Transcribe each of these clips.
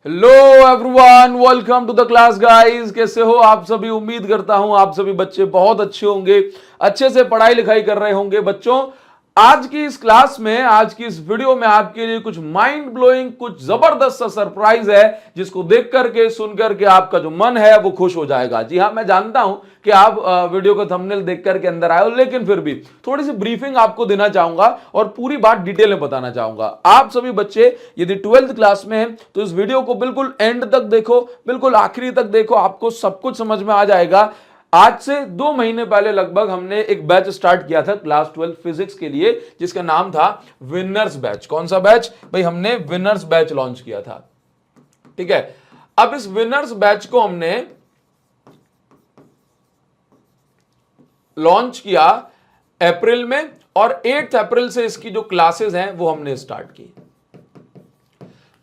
Hello everyone, welcome to the class guys. कैसे हो आप सभी? उम्मीद करता हूं आप सभी बच्चे बहुत अच्छे होंगे, अच्छे से पढ़ाई लिखाई कर रहे होंगे। बच्चों, आज की इस क्लास में, आज की इस वीडियो में आपके लिए कुछ माइंड ब्लोइंग, कुछ जबरदस्त सा सरप्राइज है, जिसको देख करके सुन करके आपका जो मन है वो खुश हो जाएगा। जी हाँ, मैं जानता हूं कि आप वीडियो को थंबनेल देख करके अंदर आए हो, लेकिन फिर भी थोड़ी सी ब्रीफिंग आपको देना चाहूंगा और पूरी बात डिटेल में बताना चाहूंगा। आप सभी बच्चे यदि 12th क्लास में हैं तो इस वीडियो को बिल्कुल एंड तक देखो, बिल्कुल आखिरी तक देखो, आपको सब कुछ समझ में आ जाएगा। आज से 2 महीने पहले लगभग हमने एक बैच स्टार्ट किया था क्लास 12 फिजिक्स के लिए, जिसका नाम था विनर्स बैच। कौन सा बैच भाई? हमने विनर्स बैच लॉन्च किया था। ठीक है, अब इस विनर्स बैच को हमने लॉन्च किया अप्रैल में और 8 अप्रैल से इसकी जो क्लासेस हैं वो हमने स्टार्ट की।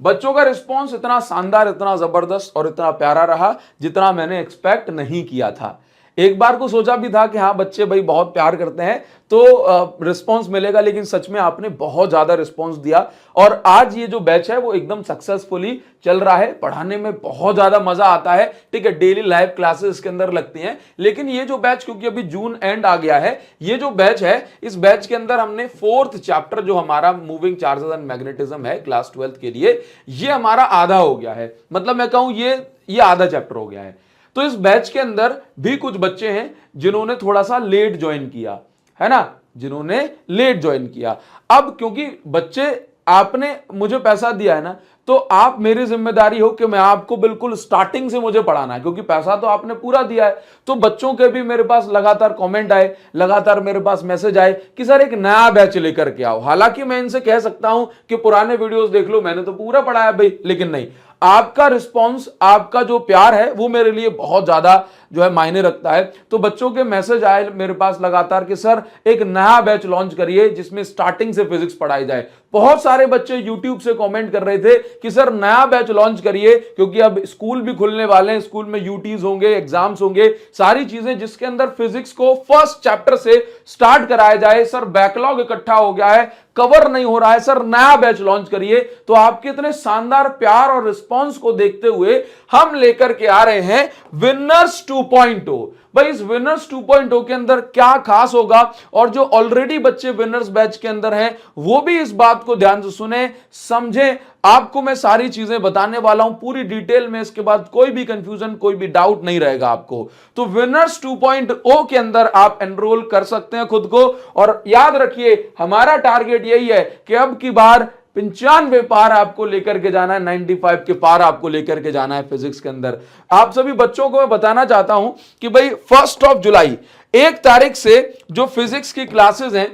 बच्चों का रिस्पांस इतना शानदार, इतना जबरदस्त और इतना प्यारा रहा जितना मैंने एक्सपेक्ट नहीं किया था। एक बार को सोचा भी था कि हाँ बच्चे भाई बहुत प्यार करते हैं तो रिस्पांस मिलेगा, लेकिन सच में आपने बहुत ज्यादा रिस्पांस दिया और आज ये जो बैच है वो एकदम सक्सेसफुली चल रहा है। पढ़ाने में बहुत ज्यादा मजा आता है। ठीक है, डेली लाइव क्लासेस इसके अंदर लगती हैं, लेकिन ये जो बैच, क्योंकि अभी जून एंड आ गया है, ये जो बैच है, इस बैच के अंदर हमने 4th चैप्टर जो हमारा मूविंग चार्जेस एंड मैग्नेटिज्म है क्लास 12th के लिए, ये हमारा आधा हो गया है। मतलब मैं कहूं ये आधा चैप्टर हो गया है। तो इस बैच के अंदर भी कुछ बच्चे हैं जिन्होंने थोड़ा सा लेट ज्वाइन किया है ना, जिन्होंने लेट ज्वाइन किया। अब क्योंकि बच्चे, आपने मुझे पैसा दिया है ना, तो आप मेरी जिम्मेदारी हो कि मैं आपको बिल्कुल स्टार्टिंग से मुझे पढ़ाना है, क्योंकि पैसा तो आपने पूरा दिया है। तो बच्चों के भी मेरे पास लगातार कमेंट आए, लगातार मेरे पास मैसेज आए कि सर एक नया बैच लेकर के आओ। हालांकि मैं इनसे कह सकता हूं कि पुराने वीडियोस देख लो, मैंने तो पूरा पढ़ाया भाई, लेकिन नहीं, आपका रिस्पांस, आपका जो प्यार है वो मेरे लिए बहुत ज्यादा जो है मायने रखता है। तो बच्चों के मैसेज आए मेरे पास लगातार कि सर एक नया बैच लॉन्च करिए जिसमें स्टार्टिंग से फिजिक्स पढ़ाई जाए। बहुत सारे बच्चे यूट्यूब से कमेंट कर रहे थे कि सर नया बैच लॉन्च करिए, क्योंकि अब स्कूल भी खुलने वाले हैं, स्कूल में यूटीज होंगे, एग्जाम्स होंगे, सारी चीजें, जिसके अंदर फिजिक्स को फर्स्ट चैप्टर से स्टार्ट कराया जाए। सर बैकलॉग इकट्ठा हो गया है, कवर नहीं हो रहा है, सर नया बैच लॉन्च करिए। तो आपके इतने शानदार प्यार और रिस्पांस को देखते हुए हम लेकर के आ रहे हैं विनर्स 2.0। भाई इस विनर्स 2.0 के अंदर क्या खास होगा, और जो ऑलरेडी बच्चे विनर्स बैच के अंदर हैं वो भी इस बात को ध्यान से सुने, समझें। आपको मैं सारी चीजें बताने वाला हूं पूरी डिटेल में, इसके बाद कोई भी कंफ्यूजन, कोई भी डाउट नहीं रहेगा आपको। तो विनर्स 2.0 के अंदर आप एनरोल कर सकते हैं खुद को, और याद रखिए हमारा टारगेट यही है कि अब की बार 95 पार आपको लेकर के जाना है, 95 के पार आपको लेकर के जाना है फिजिक्स के अंदर। आप सभी बच्चों को मैं बताना चाहता हूं कि भाई 1 जुलाई 1 तारीख से जो फिजिक्स की क्लासेस हैं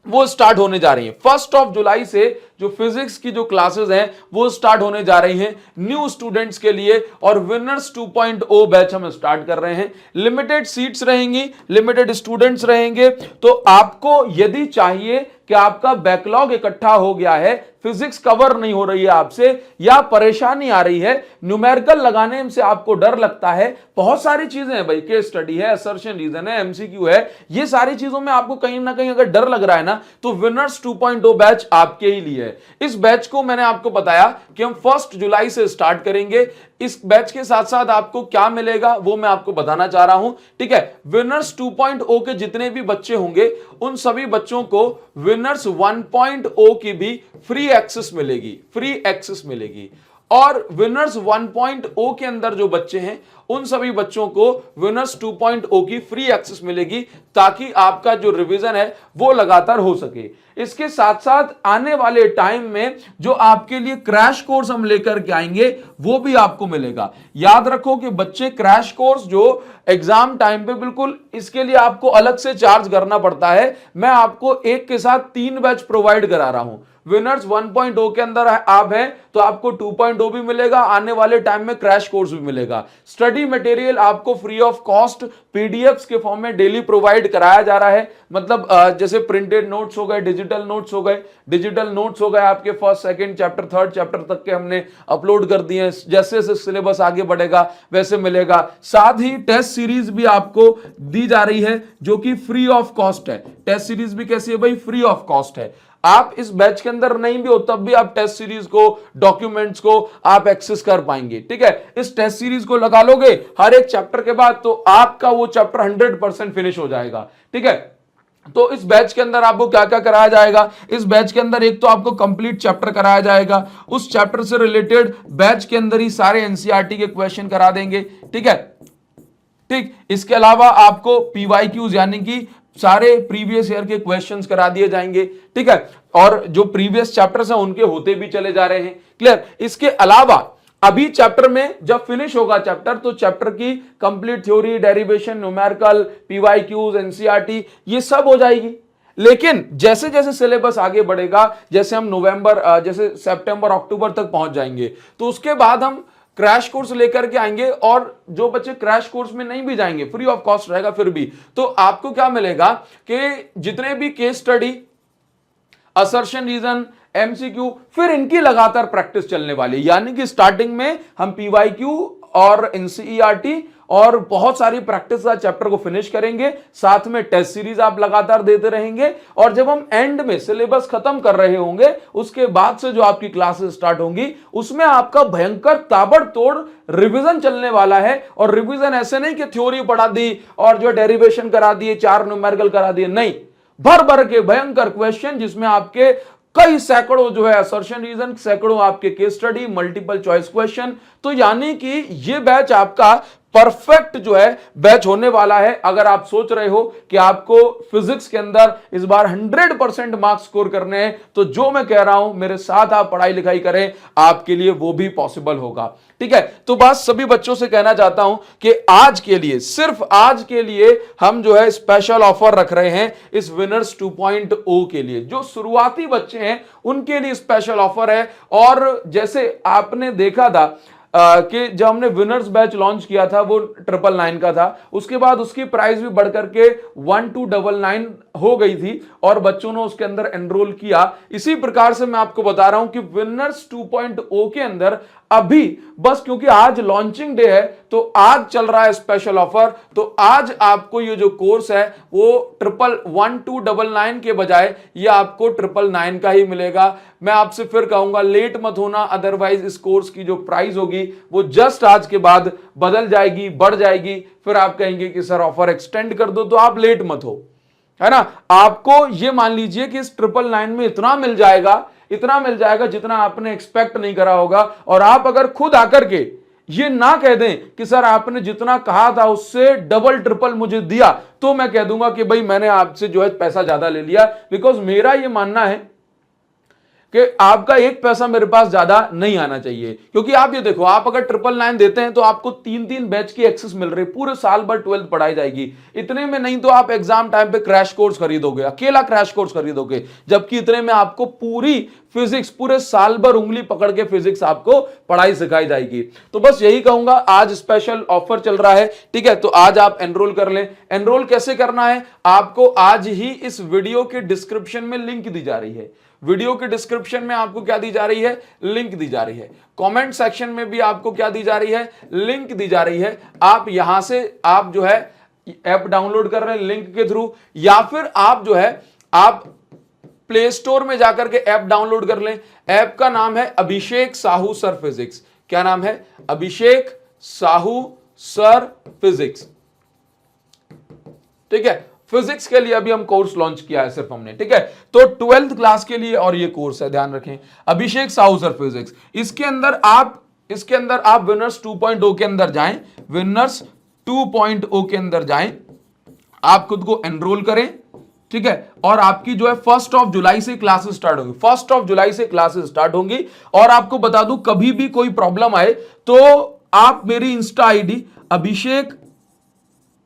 वो स्टार्ट होने जा रही हैं। 1 जुलाई से जो फिजिक्स की जो क्लासेस हैं वो स्टार्ट होने जा रही हैं न्यू स्टूडेंट्स के लिए, और विनर्स 2.0 बैच हम स्टार्ट कर रहे हैं। लिमिटेड सीट्स रहेंगी, लिमिटेड स्टूडेंट्स रहेंगे। तो आपको यदि चाहिए कि आपका बैकलॉग इकट्ठा हो गया है, फिजिक्स कवर नहीं हो रही है आपसे, या परेशानी आ रही है, न्यूमेरिकल लगाने से आपको डर लगता है, बहुत सारी चीजें हैं भाई, केस स्टडी है, असर्शन रीजन है, एमसीक्यू है, ये सारी चीजों में आपको कहीं ना कहीं अगर डर लग रहा है ना, तो विनर्स 2.0 बैच आपके ही लिए। इस बैच को मैंने आपको बताया कि हम 1 जुलाई से स्टार्ट करेंगे। इस बैच के साथ साथ आपको क्या मिलेगा वो मैं आपको बताना चाह रहा हूं। ठीक है, विनर्स 2.0 के जितने भी बच्चे होंगे उन सभी बच्चों को विनर्स 1.0 की भी फ्री एक्सेस मिलेगी, फ्री एक्सेस मिलेगी। और विनर्स 1.0 के अंदर जो बच्चे हैं उन सभी बच्चों को विनर्स 2.0 की फ्री एक्सेस मिलेगी, ताकि आपका जो रिवीजन है वो लगातार हो सके। इसके साथ साथ आने वाले टाइम में जो आपके लिए क्रैश कोर्स हम लेकर के आएंगे वो भी आपको मिलेगा। याद रखो कि बच्चे, क्रैश कोर्स जो एग्जाम टाइम पे, बिल्कुल इसके लिए आपको अलग से चार्ज करना पड़ता है। मैं आपको एक के साथ 3 बैच प्रोवाइड करा रहा हूं। विनर्स 1.0 के अंदर आप हैं तो आपको 2.0 भी मिलेगा, आने वाले टाइम में क्रैश कोर्स भी मिलेगा। स्टडी मटेरियल आपको फ्री ऑफ कॉस्ट पीडीएफ्स के फॉर्म में डेली प्रोवाइड कराया जा रहा है। मतलब जैसे प्रिंटेड नोट्स हो गए, डिजिटल नोट्स हो गए, डिजिटल नोट्स हो गए आपके 1st, 2nd chapter, 3rd chapter तक के हमने अपलोड कर दिए हैं। जैसे जैसे सिलेबस आगे बढ़ेगा वैसे मिलेगा। साथ ही टेस्ट सीरीज भी आपको दी जा रही है जो कि फ्री ऑफ कॉस्ट है। टेस्ट सीरीज भी कैसी है भाई? फ्री ऑफ कॉस्ट है। आप इस बैच के अंदर नहीं भी हो तब भी आप टेस्ट सीरीज को, डॉक्यूमेंट्स को आप एक्सेस कर पाएंगे। ठीक है, इस टेस्ट सीरीज को लगा लोगे हर एक चैप्टर के बाद तो आपका वो चैप्टर 100% फिनिश हो जाएगा। ठीक है, तो इस बैच के अंदर आपको क्या क्या कराया जाएगा, इस बैच के अंदर एक तो आपको कंप्लीट चैप्टर कराया जाएगा, उस चैप्टर से रिलेटेड बैच के अंदर ही सारे एनसीईआरटी के क्वेश्चन करा देंगे। ठीक है, ठीक, इसके अलावा आपको पीवाईक्यूज यानी कि सारे प्रीवियस ईयर के क्वेश्चंस करा दिए जाएंगे। ठीक है, और जो प्रीवियस चैप्टर्स हैं उनके होते भी चले जा रहे हैं। क्लियर, इसके अलावा अभी चैप्टर में जब फिनिश होगा चैप्टर तो चैप्टर की complete theory, derivation, numerical, PYQs, NCERT ये सब हो जाएगी। लेकिन जैसे जैसे सिलेबस आगे बढ़ेगा, जैसे हम जैसे सितंबर अक्टूबर तक पहुंच जाएंगे तो उसके बाद हम क्रैश कोर्स लेकर के आएंगे, और जो बच्चे क्रैश कोर्स में नहीं भी जाएंगे, फ्री ऑफ कॉस्ट रहेगा फिर भी, तो आपको क्या मिलेगा कि जितने भी case study, assertion reason, MCQ, फिर इनकी लगातार प्रैक्टिस चलने वाली। यानी कि स्टार्टिंग में हम पीवाईक्यू और एनसीईआरटी और बहुत सारी प्रैक्टिस का चैप्टर को फिनिश करेंगे, साथ में टेस्ट सीरीज आप लगातार देते रहेंगे, और जब हम एंड में सिलेबस खत्म कर रहे होंगे उसके बाद से जो आपकी क्लासेस स्टार्ट होंगी उसमें आपका भयंकर ताबड़तोड़ रिवीजन चलने वाला है। और रिवीजन ऐसे नहीं कि थ्योरी पढ़ा दी और जो डेरिवेशन करा दिए, 4 न्यूमेरिकल करा दिए, नहीं, भर भर के भयंकर क्वेश्चन जिसमें आपके कई सैकड़ों जो है असर्शन रीजन, सैकड़ों आपके case study, multiple choice question. तो यानी कि ये बैच आपका परफेक्ट जो है बैच होने वाला है। अगर आप सोच रहे हो कि आपको फिजिक्स के अंदर इस बार 100% मार्क्स स्कोर करने हैं तो जो मैं कह रहा हूं मेरे साथ आप पढ़ाई लिखाई करें, आपके लिए वो भी पॉसिबल होगा। ठीक है, तो बस सभी बच्चों से कहना चाहता हूं कि आज के लिए, सिर्फ आज के लिए हम जो है स्पेशल ऑफर रख रहे हैं इस विनर्स 2.0 के लिए। जो शुरुआती बच्चे हैं उनके लिए स्पेशल ऑफर है। और जैसे आपने देखा था कि जब हमने विनर्स बैच लॉन्च किया था वो 999 का था, उसके बाद उसकी प्राइस भी बढ़कर के 1299 हो गई थी और बच्चों ने उसके अंदर एनरोल किया। इसी प्रकार से मैं आपको बता रहा हूं कि विनर्स 2.0 के अंदर अभी बस क्योंकि आज लॉन्चिंग डे है तो आज चल रहा है स्पेशल ऑफर। तो आज आपको ये जो कोर्स है वो 1299 के बजाय ये आपको 999 का ही मिलेगा। मैं आपसे फिर कहूंगा लेट मत होना, अदरवाइज इस कोर्स की जो प्राइस होगी वो जस्ट आज के बाद बदल जाएगी, बढ़ जाएगी, फिर आप कहेंगे कि सर ऑफर एक्सटेंड कर दो, तो आप लेट मत हो, है ना। आपको ये मान लीजिए कि इस 999 में इतना मिल जाएगा जितना आपने एक्सपेक्ट नहीं करा होगा। और आप अगर खुद आकर के ये ना कह दें कि सर आपने जितना कहा था उससे डबल ट्रिपल मुझे दिया, तो मैं कह दूंगा कि भाई मैंने आपसे जो है पैसा ज्यादा ले लिया। बिकॉज मेरा ये मानना है कि आपका एक पैसा मेरे पास ज्यादा नहीं आना चाहिए। क्योंकि आप ये देखो, आप अगर 999 देते हैं तो आपको 3-3 बैच की एक्सेस मिल रही है, पूरे साल भर 12th पढ़ाई जाएगी। इतने में नहीं तो आप एग्जाम टाइम पे क्रैश कोर्स खरीदोगे, अकेला क्रैश कोर्स खरीदोगे, जबकि इतने में आपको पूरी फिजिक्स पूरे साल भर उंगली पकड़ के फिजिक्स आपको पढ़ाई सिखाई जाएगी। तो बस यही कहूंगा, आज स्पेशल ऑफर चल रहा है। ठीक है, तो आज आप एनरोल कर लें। एनरोल कैसे करना है, आपको आज ही इस वीडियो के डिस्क्रिप्शन में लिंक दी जा रही है। वीडियो के डिस्क्रिप्शन में आपको क्या दी जा रही है, लिंक दी जा रही है। कमेंट सेक्शन में भी आपको क्या दी जा रही है, लिंक दी जा रही है। आप यहां से आप जो है ऐप डाउनलोड कर रहे हैं लिंक के थ्रू, या फिर आप जो है आप प्ले स्टोर में जाकर के ऐप डाउनलोड कर लें। ऐप का नाम है अभिषेक साहू सर फिजिक्स। क्या नाम है, अभिषेक साहू सर फिजिक्स। ठीक है, फिजिक्स के लिए अभी हम कोर्स लॉन्च किया है सिर्फ हमने। ठीक है, तो 12th क्लास के लिए और ये कोर्स है, ध्यान रखें, अभिषेक साहू सर फिजिक्स। इसके अंदर आप विनर्स 2.0 के अंदर जाएं, विनर्स 2.0 के अंदर जाएं, आप खुद को एनरोल करें। ठीक है, और आपकी जो है 1 जुलाई से क्लासेस स्टार्ट होंगी, 1 जुलाई से क्लासेस स्टार्ट होंगी। और आपको बता दूं, कभी भी कोई प्रॉब्लम आए तो आप मेरी इंस्टा आईडी अभिषेक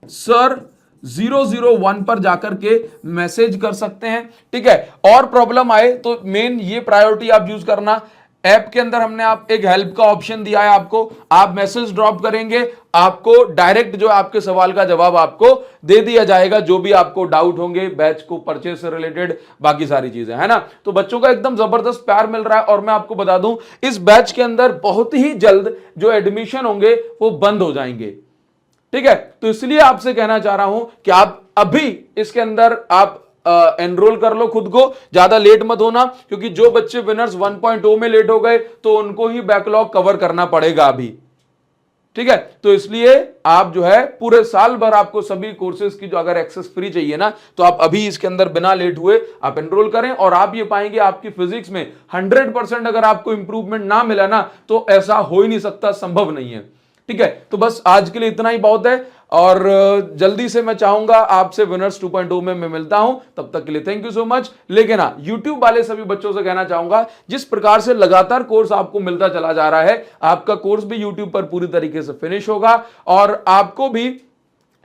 सर 001 पर जाकर के मैसेज कर सकते हैं। ठीक है, और प्रॉब्लम आए तो मेन ये प्रायोरिटी आप यूज करना, ऐप के अंदर हमने आप एक हेल्प का ऑप्शन दिया है आपको, आप मैसेज ड्रॉप करेंगे, आपको डायरेक्ट जो आपके सवाल का जवाब आपको दे दिया जाएगा, जो भी आपको डाउट होंगे बैच को परचेज से रिलेटेड, बाकी सारी चीजें, है ना। तो बच्चों का एकदम जबरदस्त प्यार मिल रहा है। और मैं आपको बता दूं, इस बैच के अंदर बहुत ही जल्द जो एडमिशन होंगे वो बंद हो जाएंगे। ठीक है, तो इसलिए आपसे कहना चाह रहा हूं कि आप अभी इसके अंदर आप एनरोल कर लो खुद को, ज्यादा लेट मत होना, क्योंकि जो बच्चे विनर्स 1.0 में लेट हो गए तो उनको ही बैकलॉग कवर करना पड़ेगा अभी। ठीक है, तो इसलिए आप जो है पूरे साल भर आपको सभी कोर्सेज की जो अगर एक्सेस फ्री चाहिए ना, तो आप अभी इसके अंदर बिना लेट हुए आप एनरोल करें, और आप ये पाएंगे आपकी फिजिक्स में 100% अगर आपको इंप्रूवमेंट ना मिला ना, तो ऐसा हो ही नहीं सकता, संभव नहीं है। ठीक है, तो बस आज के लिए इतना ही बहुत है, और जल्दी से मैं चाहूंगा आपसे विनर्स 2.0 में मैं मिलता हूं। तब तक के लिए थैंक यू सो मच। लेकिन हाँ, यूट्यूब वाले सभी बच्चों से कहना चाहूंगा, जिस प्रकार से लगातार कोर्स आपको मिलता चला जा रहा है, आपका कोर्स भी यूट्यूब पर पूरी तरीके से फिनिश होगा, और आपको भी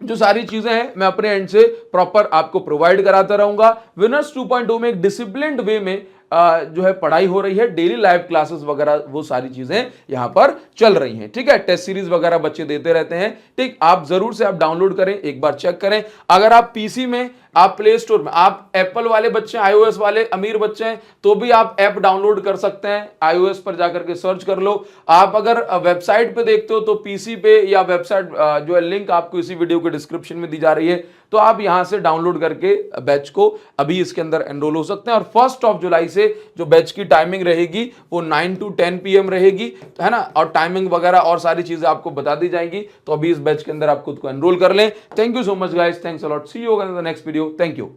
जो सारी चीजें हैं मैं अपने एंड से प्रॉपर आपको प्रोवाइड कराता रहूंगा। विनर्स 2.0 में एक डिसिप्लिन्ड वे में जो है पढ़ाई हो रही है, डेली लाइव क्लासेस वगैरह वो सारी चीजें यहां पर चल रही हैं। ठीक है, टेस्ट सीरीज वगैरह बच्चे देते रहते हैं। ठीक, आप जरूर से आप डाउनलोड करें, एक बार चेक करें। अगर आप पीसी में, आप प्ले स्टोर में, आप एप्पल वाले बच्चे, आईओएस वाले अमीर बच्चे हैं, तो भी आप ऐप डाउनलोड कर सकते हैं, आईओएस पर जाकर के सर्च कर लो। आप अगर वेबसाइट पे देखते हो तो पीसी पे या वेबसाइट जो है लिंक आपको इसी वीडियो के डिस्क्रिप्शन में दी जा रही है, तो आप यहां से डाउनलोड करके बैच को अभी इसके अंदर एनरोल हो सकते हैं। और 1 जुलाई से जो बैच की टाइमिंग रहेगी वो 9 to 10 PM रहेगी, है ना, और टाइमिंग वगैरह और सारी चीजें आपको बता दी जाएंगी। तो अभी इस बैच के अंदर आप खुद को एनरोल कर लें। Thank you so much guys, thanks a lot, see you in the next video, thank you.